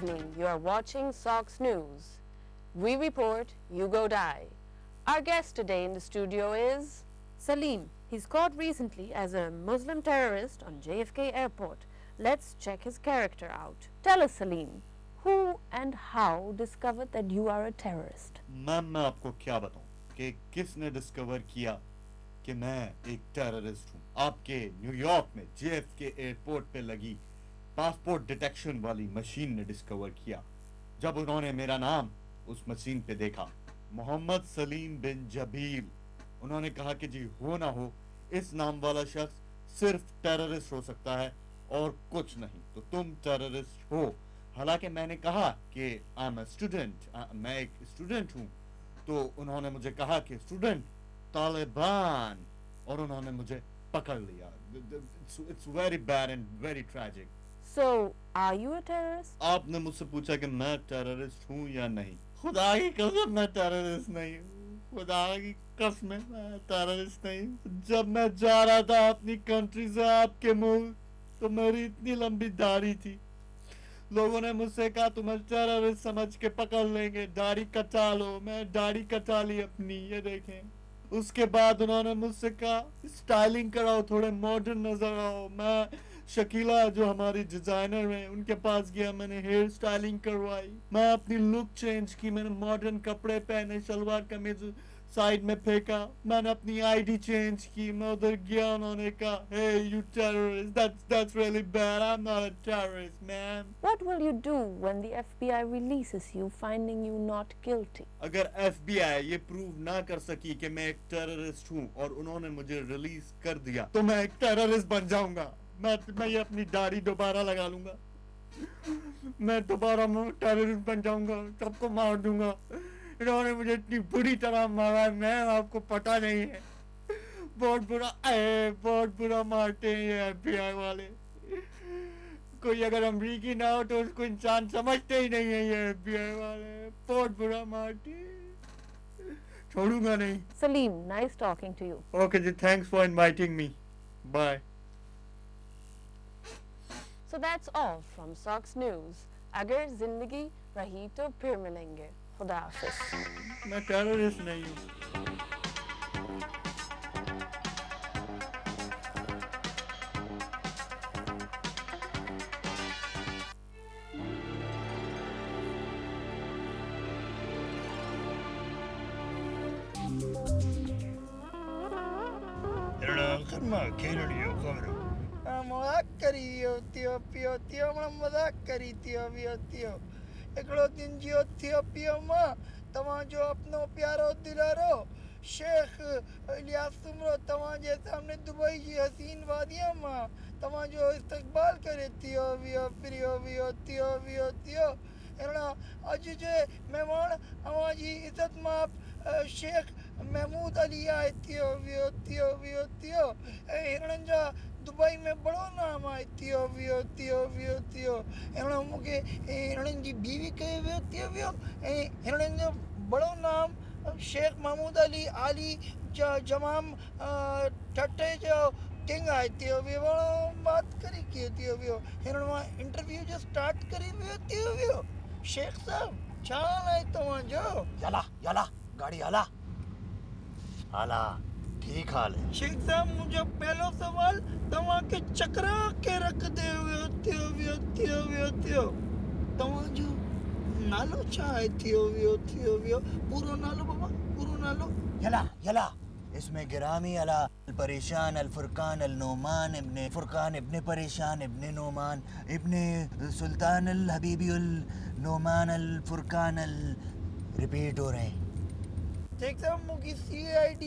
evening. You are watching Sox News. We report, you go die. Our guest today in the studio is Salim. He's caught recently as a Muslim terrorist on JFK Airport. Let's check his character out. Tell us, Salim, who and how discovered that you are a terrorist? Ma'am मैं आपको क्या बताऊं कि किसने discover किया कि मैं एक टेररिस्ट हूं. आपके न्यूयॉर्क में JFK एयरपोर्ट पे लगी पासपोर्ट डिटेक्शन वाली मशीन ने डिस्कवर किया. जब उन्होंने मेरा नाम उस मशीन पे देखा, मोहम्मद सलीम बिन जबील, उन्होंने कहा कि जी हो ना हो इस नाम वाला शख्स सिर्फ टेररिस्ट हो सकता है और कुछ नहीं, तो तुम टेररिस्ट हो. हालांकि मैंने कहा कि आई एम अ स्टूडेंट, मैं एक स्टूडेंट हूँ, तो उन्होंने मुझे कहा कि स्टूडेंट तालिबान, और उन्होंने मुझे पकड़ लिया. It's very bad and very tragic. So, are you a terrorist? आपने मुझसे पूछा कि मैं टेररिस्ट हूँ या नहीं. खुदा की कसम मैं टेररिस्ट नहीं हूँ. खुदा की कसम मैं टेररिस्ट नहीं हूँ. जब मैं जा रहा था अपनी कंट्री से आपके मुल्क, तो मेरी इतनी लंबी दाढ़ी थी. लोगों ने मुझसे कहा तुम्हें टेररिस्ट समझ के पकड़ लेंगे, दाढ़ी कटा लो. मैं दाढ़ी कटा ली अपनी, ये देखें. उसके बाद उन्होंने मुझसे कहा स्टाइलिंग कराओ, थोड़े मॉडर्न नजर आओ. मैं शकीला जो हमारी डिजाइनर हैं उनके पास गया, मैंने हेयर स्टाइलिंग करवाई. मैं अपनी लुक चेंज की, मैंने मॉडर्न कपड़े पहने, शलवार कमीज साइड में फेंका. मैंने अपनी आईडी चेंज की. मैं उधर गया, उन्होंने कहा hey you terrorist, that's really bad, I'm not a terrorist man. What will you do when the FBI releases you finding you not guilty? अगर FBI ये प्रूव ना कर सकी कि मैं एक टेररिस्ट हूँ और उन्होंने मुझे रिलीज कर दिया, तो मैं एक टेररिस्ट बन जाऊंगा. मैं ये अपनी दाढ़ी दोबारा लगा लूंगा. मैं दोबारा टेररिस्ट बन जाऊंगा, सबको मार दूंगा. इन्होंने मुझे इतनी बुरी तरह मारा है, मैं आपको पता नहीं है. बहुत बुरा मारते हैं ये FBI वाले. कोई अगर अमरीकी ना हो तो उसको इंसान समझते ही नहीं है. ये FBI वाले बहुत बुरा मारते हैं. छोड़ूंगा नहीं. Salim, nice talking to you. Okay ji, thanks for inviting me. Bye. So that's all from Sox News. अगर जिंदगी रही तो फिर मिलेंगे. खुदा हाफिज. मैं टेररिस्ट नहीं हूँ. मजाक करी थियो पियो थियो मजाक करी थियो पियो थियो. हिकिड़ो दिन जियो थियो पियो मां तव्हांजो अपनो प्यारो दिलारो शेख इलियास सुमरो तव्हांजे सामने दुबई जी हसीन वादियां मां तव्हांजो इस्तक़बाल करे थियो वियो पियो वियो थियो वियो थियो. हिन अॼु जे महिमान अव्हांजी इज़त मां शेख महमूद अली आहे. थियो वियो थियो वियो थियो. ऐं हिननि जा दुबई में बड़ो नाम आहे. थियो वियो थियो वियो थियो. हिन मूंखे हिननि जी बीवी कयो वियो थियो वियो. ऐं हिननि जो बड़ो नाम शेख महमूद अली आली जमाम ठटे जो किंग आहे. थियो वियो बात करी कयो थियो वियो. हिन मां इंटरव्यू जो स्टार्ट करी वियो थियो वियो. शेख साहब छा हाल आहे तव्हांजो? यला गाड़ी हला हला. ठीक हाल है. शेख साहब मुंहिंजो पहलो सवाल तव्हांखे चकरा के रख दे वियो थियो वियो थियो वियो थियो. तव्हांजो नालो छा आहे? थियो वियो थियो वियो. पूरो नालो बाबा, पूरो नालो. यला इसमें गिरामी अला परेशान अल फुरकान अल नोमान इब्ने फुरकान इब्ने परेशान इब्ने नोमान इब्ने सुल्तान अल हबीबी अल नोमान अल फुरकान अल रिपीट हो रहे हैं. शेख साहब मूंखे CID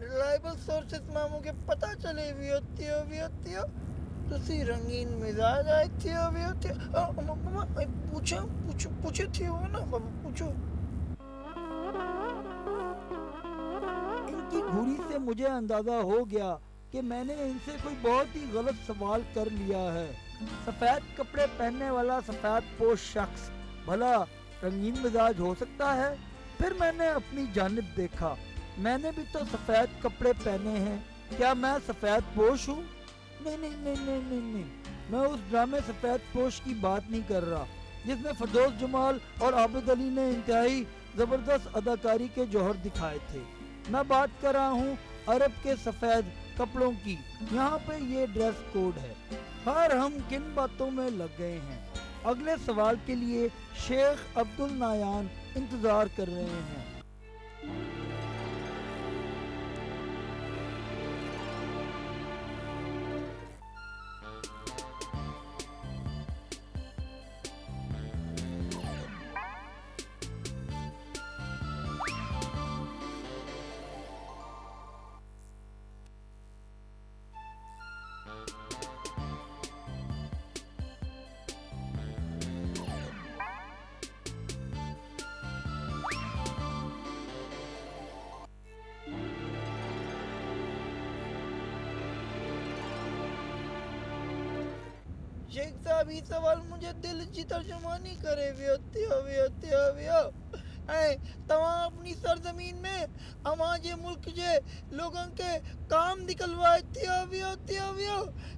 रिलायबल सोर्सेस मां मूंखे पता चले वियो थियो वियो थियो. तुसी रंगीन मिजाज आहे. थियो वियो थियो. पूछो थियो ना बाबा, पूछो. इनकी घुड़ी से मुझे अंदाजा हो गया कि मैंने इनसे कोई बहुत ही गलत सवाल कर लिया है. सफेद कपड़े पहनने वाला सफेद पोश शख्स भला रंगीन मिजाज हो सकता है? फिर मैंने अपनी जानिब देखा. मैंने भी तो सफेद कपड़े पहने हैं. क्या मैं सफेद पोश हूँ? नहीं, मैं उस ड्रामे सफेद पोश की बात नहीं कर रहा. جس میں فردوس جمال اور عابد علی نے انتہائی زبردست اداکاری کے جوہر دکھائے تھے۔ میں بات کر رہا ہوں عرب کے سفید کپڑوں کی، یہاں پہ یہ ڈریس کوڈ ہے۔ خیر ہم کن باتوں میں لگ گئے ہیں، اگلے سوال کے لیے شیخ عبد النایان انتظار کر رہے ہیں۔ شیخ صاحب یہ سوال مجھے دل جی ترجمہ نہیں کرے تمام اپنی سرزمین میں اما جے ملک جے لوگوں کے کام نکلوائے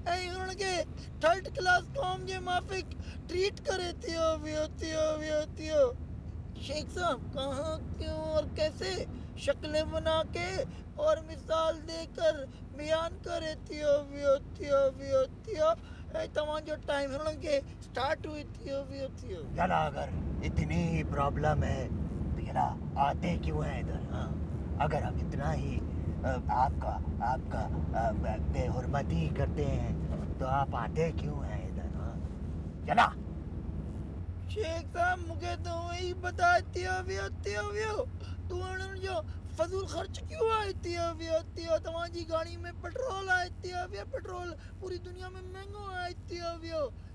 انہوں کے تھرڈ کلاس قوم جے مافک ٹریٹ کرے شیخ صاحب کہاں کیوں اور کیسے شکلیں بنا کے اور مثال دے کر بیان کرے تمام جو ٹائم ہوں کے سٹارٹ ہوئی یلا اگر اتنی ہی پرابلم ہے تو یلا آتے کیوں ہیں ادھر؟ ہاں اگر ہم اتنا ہی آپ کا بے حرمتی کرتے ہیں تو آپ آتے کیوں ہیں ادھر؟ ہاں یلا شیخ صاحب مجھے تو وہی بتاتی تو جو فضول خرچ کیوں آئی تمہاں جی گاڑی میں پیٹرول آئی پیٹرول پوری دنیا میں مہنگو آئی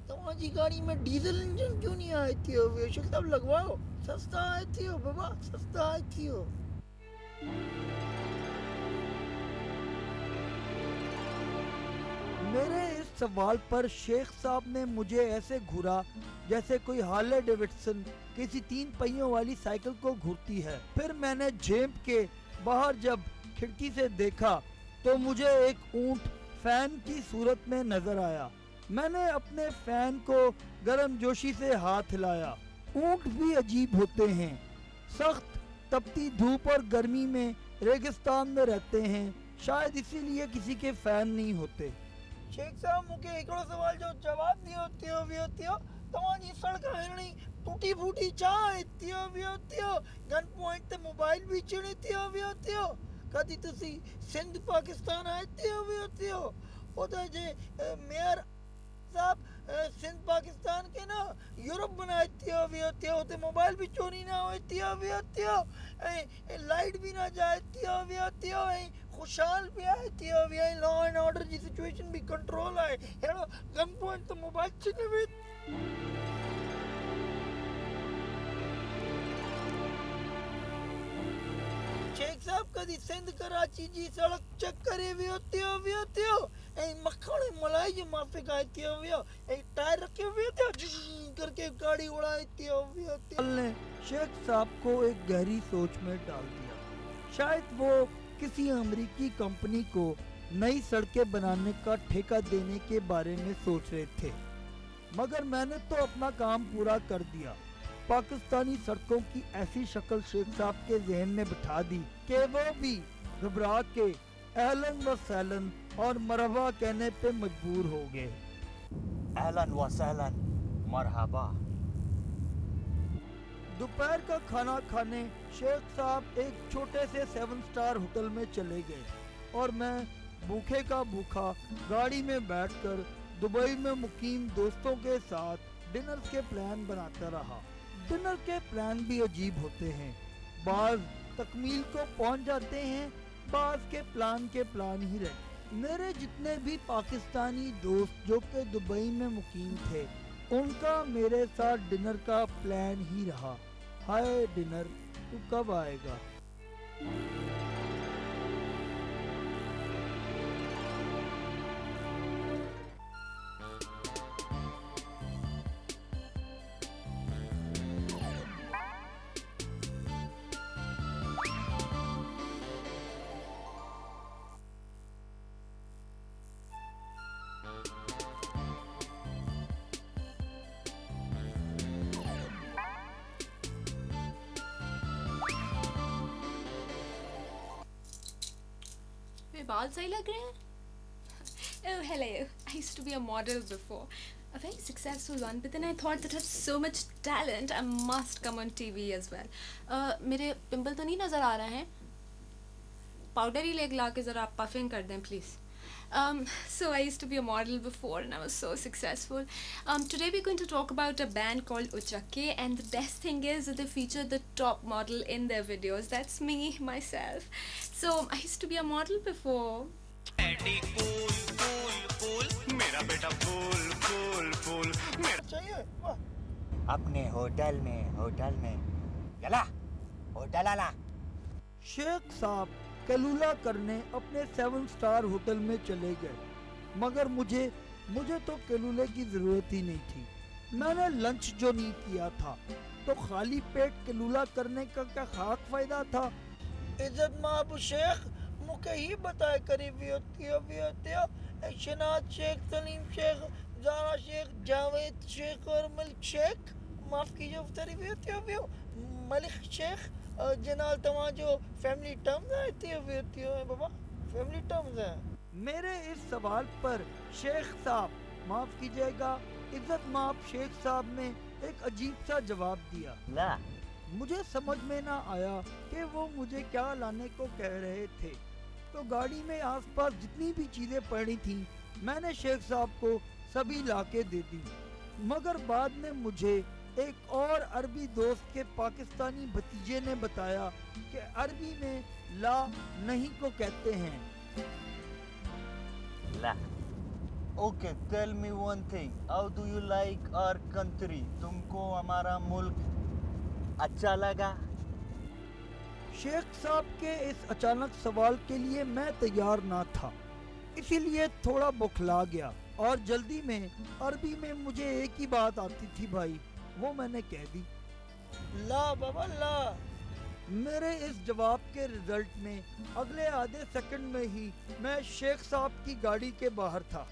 تمہاں جی گاڑی میں ڈیزل انجن کیوں نہیں آئی شیخ صاحب لگواؤ سستا آئی بابا سستا آئی میرے اس سوال پر شیخ صاحب نے مجھے ایسے گھورا جیسے کوئی ہارلے ڈیوڈسن کسی 3 پہیوں والی سائیکل کو گھورتی ہے۔ پھر میں نے جھیپ کے باہر جب کھڑکی سے دیکھا تو مجھے ایک اونٹ فین کی صورت میں نظر آیا۔ میں نے اپنے فین کو گرم جوشی سے ہاتھ ہلایا۔ اونٹ بھی عجیب ہوتے ہیں، سخت تپتی دھوپ اور گرمی میں ریگستان میں رہتے ہیں، شاید اسی لیے کسی کے فین نہیں ہوتے۔ شیخ صاحب مجھے ایکڑو سوال جو جواب نہیں ہوتی ہو تمہاں جی سڑک ہرنی ٹوٹی پھوٹی چاہ گن پوائنٹ تے موبائل بھی چڑھتی کدی تسی سندھ پاکستان آئے ادھر جے میئر صاحب سندھ پاکستان کے نا یورپ بنائے ہوتے موبائل بھی چوری نہ ہوتی لائٹ بھی نہ جائے خوشحال بھی آئے لا اینڈ آرڈر جی سچویشن بھی کنٹرول آئے گن پوائنٹ تو موبائل چنے بھی شیخ صاحب کدی سندھ کراچی جی سڑک چیک کرے بھی ہوتی ہو مکھن ملائی جی مافک آئی ٹائر رکھے ہوئے کر کے گاڑی اڑائی نے شیخ صاحب کو ایک گہری سوچ میں ڈال دیا۔ شاید وہ کسی امریکی کمپنی کو نئی سڑکیں بنانے کا ٹھیکہ دینے کے بارے میں سوچ رہے تھے، مگر میں نے تو اپنا کام پورا کر دیا۔ پاکستانی سڑکوں کی ایسی شکل شیخ صاحب کے ذہن میں بٹھا دی کہ وہ بھی گھبرا کے اہلن و سہلن اور مرحبا کہنے پہ مجبور ہو گئے۔ اہلن و سہلن مرحبا۔ دوپہر کا کھانا کھانے شیخ صاحب ایک چھوٹے سے 7 سٹار ہوٹل میں چلے گئے اور میں بھوکے کا بھوکا گاڑی میں بیٹھ کر دبئی میں مقیم دوستوں کے ساتھ ڈنر کے پلان بناتا رہا۔ ڈنر کے پلان بھی عجیب ہوتے ہیں، بعض تکمیل کو پہنچ جاتے ہیں، بعض کے پلان ہی رہتے۔ میرے جتنے بھی پاکستانی دوست جو کہ دبئی میں مقیم تھے ان کا میرے ساتھ ڈنر کا پلان ہی رہا۔ ہائے ڈنر تو کب آئے گا؟ बाल सही लग रहे हैं? Oh, hello. I used to be a model before. A very successful one, but then I thought that I have so much talent, I must come on TV as well. मेरे pimple तो नहीं नज़र आ रहे हैं? Powder ही ला के ज़रा puffing कर दें please. So I used to be a model before and I was so successful. Today we're going to talk about a band called Uchake, and the best thing is that they feature the top model in their videos. That's me, myself. So I used to be a model before. चाहिए वाह अपने hotel में चला hotel आला शेख साहब कलूला करने अपने 7 star hotel में चले गए, मगर मुझे तो कलूले की जरूरत ही नहीं थी। मैंने लंच जो नहीं किया था, तो खाली पेट कलूला करने का क्या खाक फायदा था। इज्जत माबू शेख मुके ही बताए करीबी होती हो शनाज शेख, सलीम शेख, जारा शेख, जावेद शेख और मलिक शेख, माफ कीजिए तरीबी होती हो मलिक शेख जनाल तमा जो फैमिली टर्म्स होती हो बाबा, फैमिली टर्म्स है। मेरे इस सवाल पर शेख साहब माफ कीजिएगा इज्जत माब शेख साहब ने एक अजीब सा जवाब दिया। ला मुझे समझ में ना आया कि वो मुझे क्या लाने को कह रहे थे, तो गाड़ी में आसपास जितनी भी चीजें पड़ी थी मैंने शेख साहब को सभी लाके दे दी, मगर बाद में मुझे एक और अरबी दोस्त के पाकिस्तानी भतीजे ने बताया कि अरबी में ला नहीं को कहते हैं। ला okay tell me one thing, how do you like our country? तुमको हमारा मुल्क अच्छा लगा? शेख साहब के इस अचानक सवाल के लिए मैं तैयार ना था, इसीलिए थोड़ा बौखला गया और जल्दी में अरबी में मुझे एक ही बात आती थी भाई, वो मैंने कह दी। ला बाबा ला। मेरे इस जवाब के रिजल्ट में अगले आधे सेकंड में ही मैं शेख साहब की गाड़ी के बाहर था।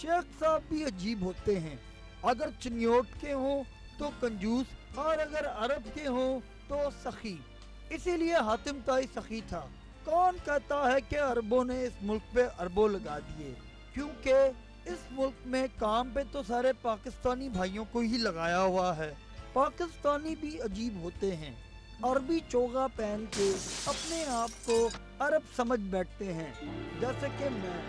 शेख साहब भी अजीब होते हैं, अगर चिन्योट के हों तो कंजूस और अगर अरब के हों तो सखी, इसीलिए हातिम ताई सखी था। कौन कहता है कि अरबों ने इस मुल्क पे अरबों लगा दिए, क्योंकि इस मुल्क में काम पे तो सारे पाकिस्तानी भाइयों को ही लगाया हुआ है। पाकिस्तानी भी अजीब होते हैं, अरबी चोगा पहन के अपने आप को अरब समझ बैठते हैं, जैसे कि मैं।